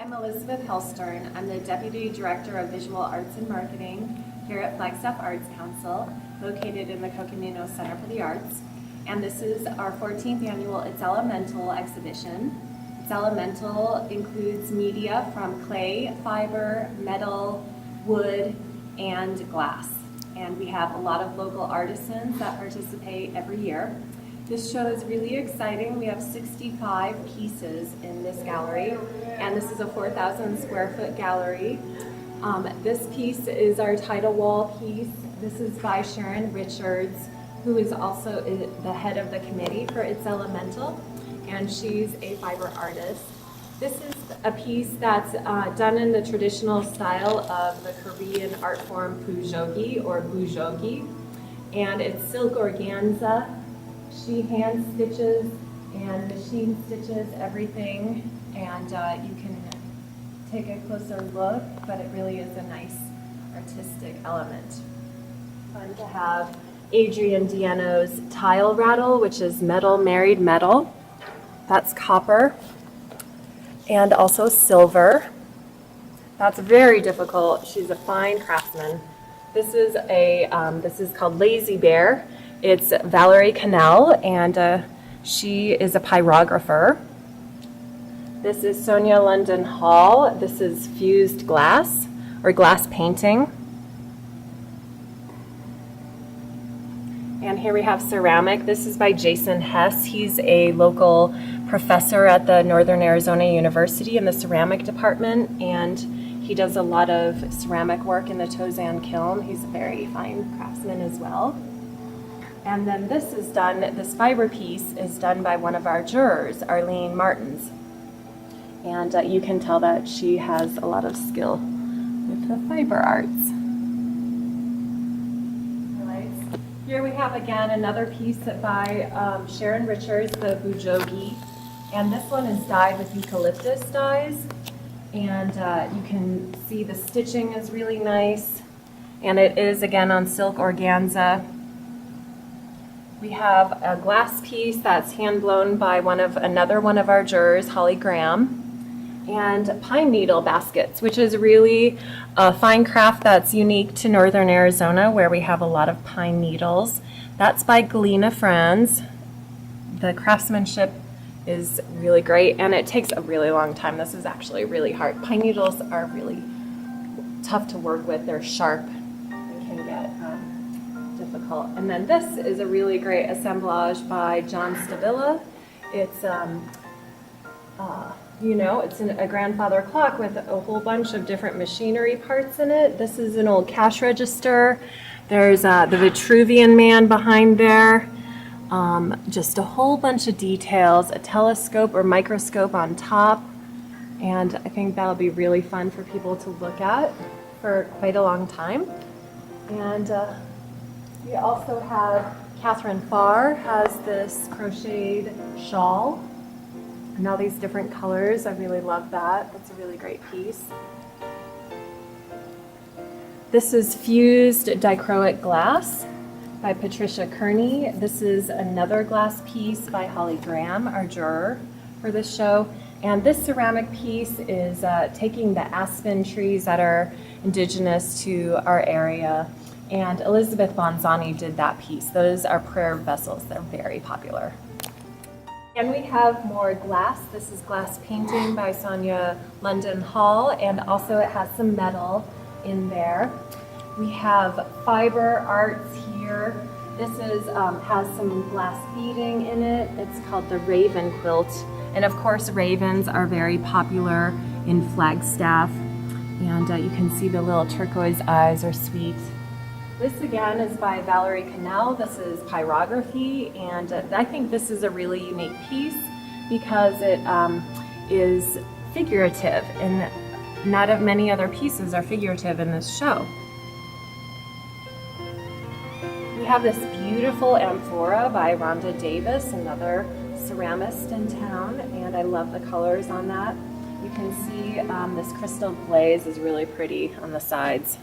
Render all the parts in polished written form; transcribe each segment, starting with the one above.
I'm Elizabeth Hellstern. I'm the Deputy Director of Visual Arts and Marketing here at Flagstaff Arts Council, located in the Coconino Center for the Arts. And this is our 14th annual It's Elemental exhibition. It's Elemental includes media from clay, fiber, metal, wood, and glass. And we have a lot of local artisans that participate every year. This show is really exciting. We have 65 pieces in this gallery, and this is a 4,000 square foot gallery. This piece is our title wall piece. This is by Sharon Richards, who is also the head of the committee for It's Elemental, and she's a fiber artist. This is a piece that's done in the traditional style of the Korean art form pujogi or bujogi, and it's silk organza. She hand stitches and machine stitches everything, and you can take a closer look, but it really is a nice artistic element. Fun to have Adrian Diano's tile rattle, which is metal married metal. That's copper and also silver. That's very difficult. She's a fine craftsman. This is called Lazy Bear. It's Valerie Cannell, and she is a pyrographer. This is Sonia London Hall. This is fused glass or glass painting. And here we have ceramic. This is by Jason Hess. He's a local professor at the Northern Arizona University in the ceramic department, and he does a lot of ceramic work in the Tozan kiln. He's a very fine craftsman as well. And then this fiber piece is done by one of our jurors, Arlene Martins. And you can tell that she has a lot of skill with the fiber arts. Here we have again another piece by Sharon Richards, the bujogi. And this one is dyed with eucalyptus dyes. And you can see the stitching is really nice. And it is again on silk organza. We have a glass piece that's hand blown by another one of our jurors, Holly Graham, and pine needle baskets, which is really a fine craft that's unique to Northern Arizona, where we have a lot of pine needles. That's by Galena Franz. The craftsmanship is really great, and it takes a really long time. This is actually really hard. Pine needles are really tough to work with. They're sharp and can get difficult. And then this is a really great assemblage by John Stavilla. It's it's a grandfather clock with a whole bunch of different machinery parts in it. This is an old cash register. There's the Vitruvian Man behind there. Just a whole bunch of details, a telescope or microscope on top. And I think that'll be really fun for people to look at for quite a long time. And we also have Catherine Farr has this crocheted shawl and all these different colors. I really love that. That's a really great piece. This is fused dichroic glass by Patricia Kearney. This is another glass piece by Holly Graham, our juror for this show. And this ceramic piece is taking the aspen trees that are indigenous to our area. And Elizabeth Bonzani did that piece. Those are prayer vessels. They're very popular. And we have more glass. This is glass painting by Sonia London Hall, and also it has some metal in there. We have fiber arts here. This has some glass beading in it. It's called the Raven Quilt. And of course, ravens are very popular in Flagstaff. And you can see the little turquoise eyes are sweet. This again is by Valerie Cannell. This is pyrography, and I think this is a really unique piece because it is figurative, and not many other pieces are figurative in this show. We have this beautiful amphora by Rhonda Davis, another ceramist in town, and I love the colors on that. You can see this crystal glaze is really pretty on the sides.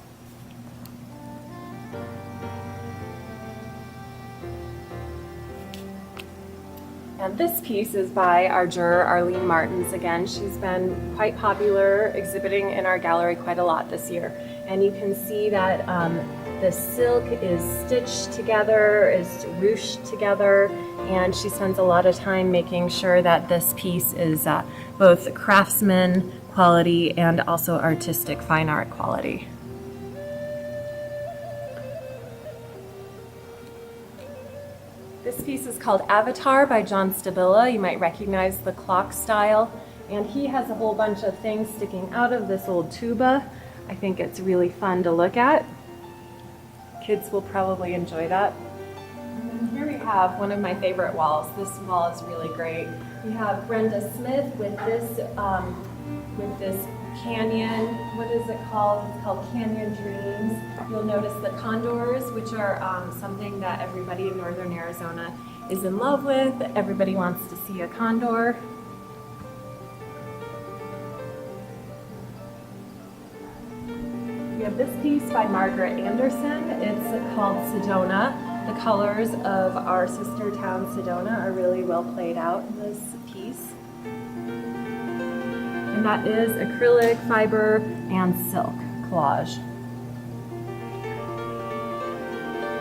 And this piece is by our juror, Arlene Martins. Again, she's been quite popular, exhibiting in our gallery quite a lot this year. And you can see that the silk is stitched together, is ruched together, and she spends a lot of time making sure that this piece is both craftsman quality and also artistic fine art quality. This piece is called Avatar by John Stabila. You might recognize the clock style. And he has a whole bunch of things sticking out of this old tuba. I think it's really fun to look at. Kids will probably enjoy that. And then here we have one of my favorite walls. This wall is really great. We have Brenda Smith with this canyon. What is it called? It's called Canyon Dreams. You'll notice the condors, which are something that everybody in northern Arizona is in love with. Everybody wants to see a condor. We have this piece by Margaret Anderson. It's called Sedona. The colors of our sister town Sedona are really well played out in this piece. And that is acrylic, fiber, and silk collage.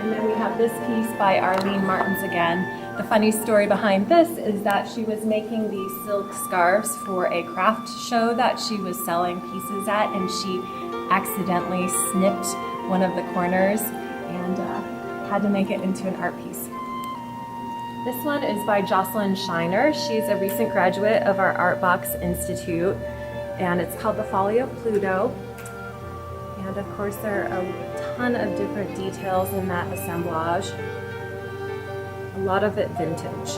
And then we have this piece by Arlene Martins again. The funny story behind this is that she was making these silk scarves for a craft show that she was selling pieces at, and she accidentally snipped one of the corners and had to make it into an art piece. This one is by Jocelyn Shiner. She's a recent graduate of our Art Box Institute, and it's called The Folly of Pluto. And of course there are a ton of different details in that assemblage. A lot of it vintage.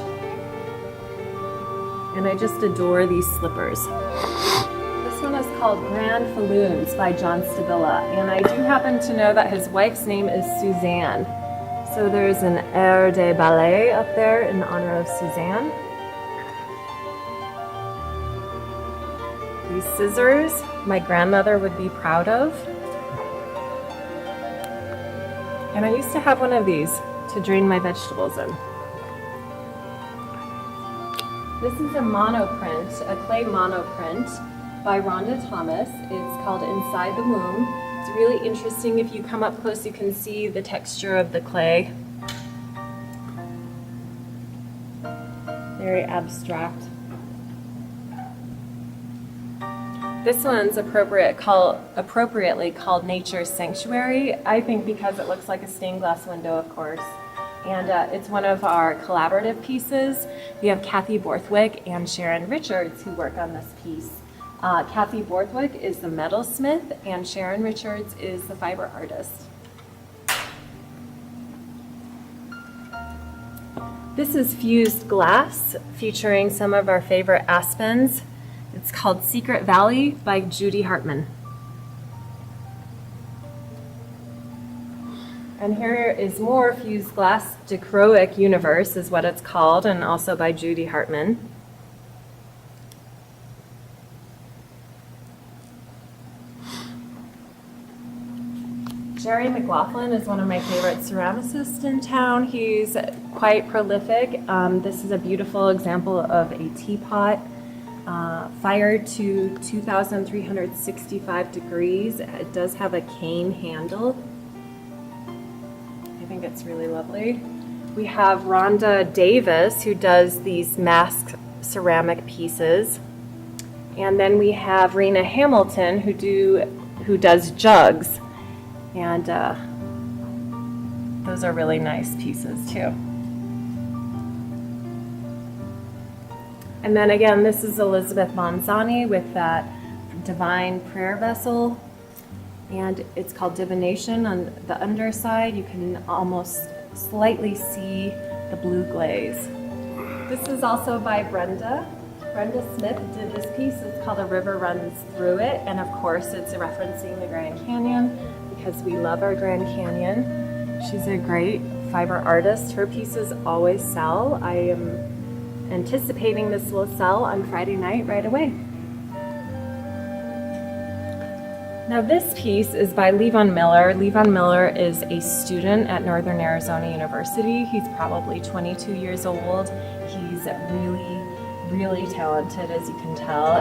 And I just adore these slippers. This one is called Grand Falloons by John Stabila, and I do happen to know that his wife's name is Suzanne. So there's an air de ballet up there in honor of Suzanne. These scissors, my grandmother would be proud of. And I used to have one of these to drain my vegetables in. This is a monoprint, a clay monoprint by Rhonda Thomas. It's called Inside the Womb. It's really interesting. If you come up close, you can see the texture of the clay. Very abstract. This one's appropriately called Nature's Sanctuary, I think because it looks like a stained glass window, of course. And it's one of our collaborative pieces. We have Kathy Borthwick and Sharon Richards who work on this piece. Kathy Borthwick is the metalsmith, and Sharon Richards is the fiber artist. This is fused glass featuring some of our favorite aspens. It's called Secret Valley by Judy Hartman. And here is more fused glass. Dichroic Universe is what it's called, and also by Judy Hartman. Jerry McLaughlin is one of my favorite ceramicists in town. He's quite prolific. This is a beautiful example of a teapot fired to 2,365 degrees. It does have a cane handle. I think it's really lovely. We have Rhonda Davis, who does these masked ceramic pieces. And then we have Rena Hamilton, who does jugs. And those are really nice pieces too. And then again, this is Elizabeth Monzani with that divine prayer vessel. And it's called Divination. On the underside, you can almost slightly see the blue glaze. This is also by Brenda. Brenda Smith did this piece. It's called A River Runs Through It. And of course, it's referencing the Grand Canyon because we love our Grand Canyon. She's a great fiber artist. Her pieces always sell. I am anticipating this will sell on Friday night right away. Now this piece is by Levon Miller. Levon Miller is a student at Northern Arizona University. He's probably 22 years old. He's really talented, as you can tell.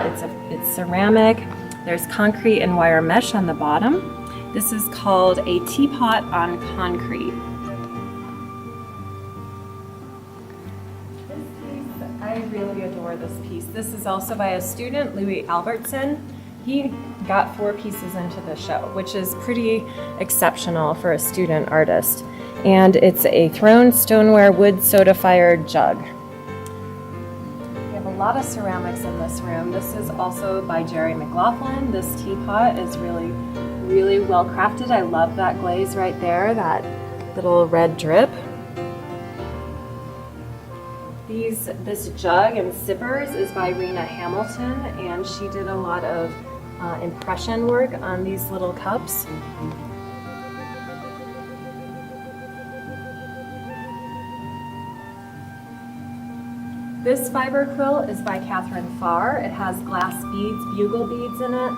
It's ceramic. There's concrete and wire mesh on the bottom. This is called a teapot on concrete. This piece, I really adore this piece. This is also by a student, Louis Albertson. He got 4 pieces into the show, which is pretty exceptional for a student artist. And it's a thrown stoneware wood soda-fired jug. We have a lot of ceramics in this room. This is also by Jerry McLaughlin. This teapot is really well crafted. I love that glaze right there, that little red drip. This jug and sippers is by Rena Hamilton, and she did a lot of impression work on these little cups. This fiber quill is by Catherine Farr. It has glass beads, bugle beads in it,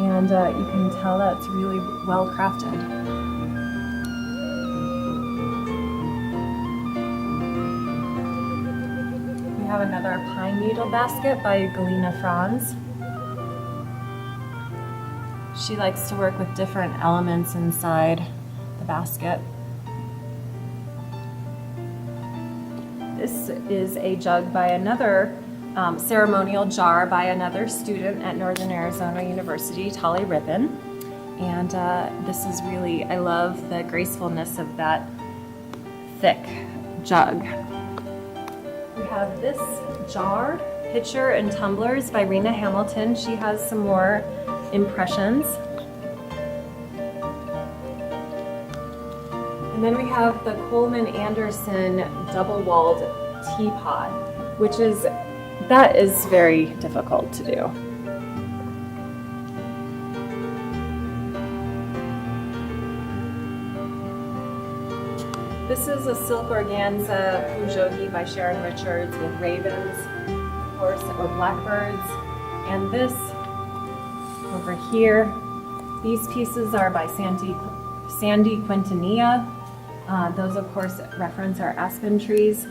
and you can tell that it's really well crafted. We have another pine needle basket by Galina Franz. She likes to work with different elements inside the basket. This is a jug by another ceremonial jar by another student at Northern Arizona University, Tolly Rippin. And this is really, I love the gracefulness of that thick jug. We have this jar, pitcher and tumblers by Rena Hamilton. She has some more impressions. And then we have the Coleman Anderson double-walled teapot, which is very difficult to do. This is a silk organza pujogi by Sharon Richards with ravens, of course, or blackbirds. And this over here, these pieces are by Sandy Quintanilla. Those, of course, reference our aspen trees.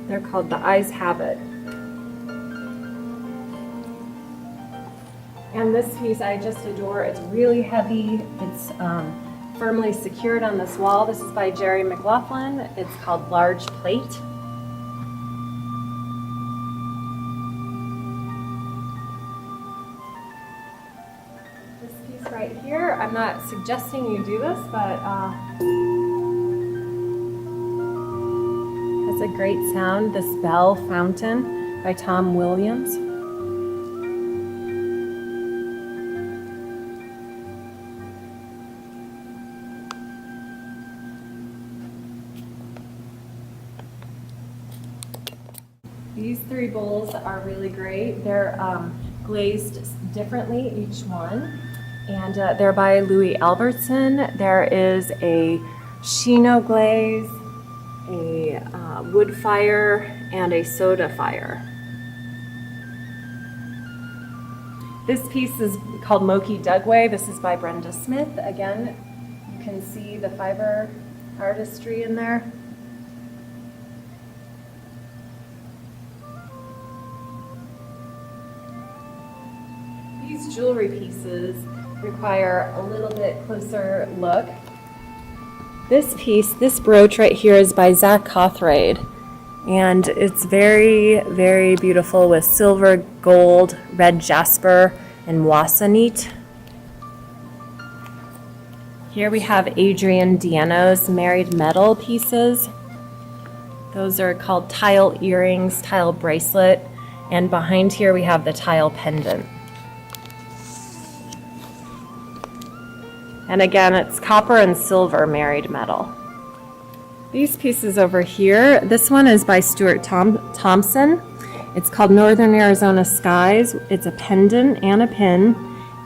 They're called The Eyes Have It. And this piece I just adore. It's really heavy. It's firmly secured on this wall. This is by Jerry McLaughlin. It's called Large Plate. This piece right here, I'm not suggesting you do this, but has a great sound. This Bell Fountain by Tom Williams. These 3 bowls are really great. They're glazed differently, each one. And they're by Louis Albertson. There is a Shino glaze, a wood fire, and a soda fire. This piece is called Moki Dugway. This is by Brenda Smith. Again, you can see the fiber artistry in there. These jewelry pieces require a little bit closer look. This piece, this brooch right here, is by Zach Cawthraid, and it's very, very beautiful with silver, gold, red jasper, and wassanite. Here we have Adrian Diano's married metal pieces. Those are called tile earrings, tile bracelet, and behind here we have the tile pendant. And again, it's copper and silver married metal. These pieces over here, this one is by Stuart Thompson. It's called Northern Arizona Skies. It's a pendant and a pin,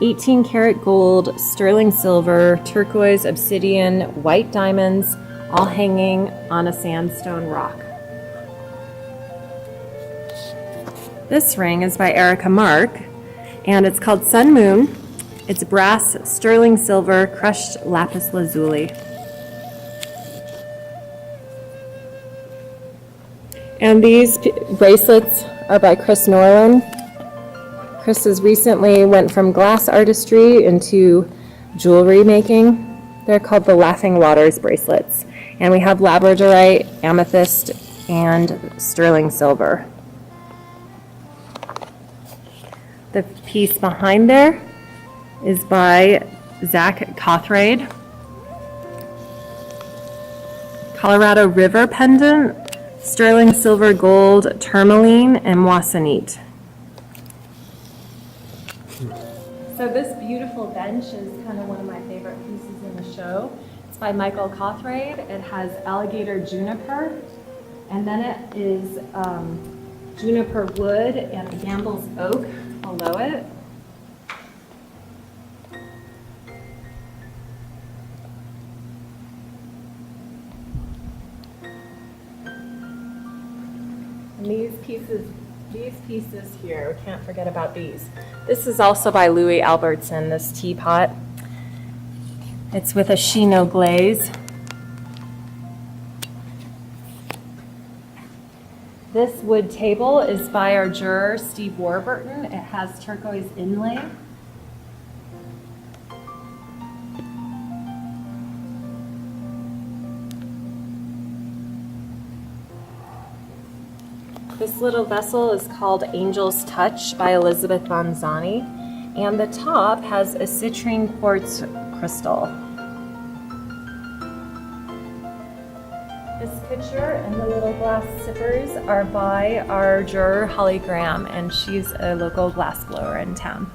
18 karat gold, sterling silver, turquoise, obsidian, white diamonds, all hanging on a sandstone rock. This ring is by Erica Mark, And it's called Sun Moon. It's brass, sterling silver, crushed lapis lazuli. And these bracelets are by Chris Norland. Chris has recently went from glass artistry into jewelry making. They're called the Laughing Waters bracelets. And we have labradorite, amethyst, and sterling silver. The piece behind there is by Zach Cawthraid. Colorado River pendant, sterling silver, gold, tourmaline, and moissanite. So this beautiful bench is kind of one of my favorite pieces in the show. It's by Michael Cawthraid. It has alligator juniper, and then it is juniper wood and Gamble's oak below it. And these pieces here, we can't forget about these. This is also by Louis Albertson, this teapot. It's with a chino glaze. This wood table is by our juror, Steve Warburton. It has turquoise inlay. This little vessel is called Angel's Touch by Elizabeth Bonzani, and the top has a citrine quartz crystal. This pitcher and the little glass sippers are by our juror, Holly Graham, and she's a local glass blower in town.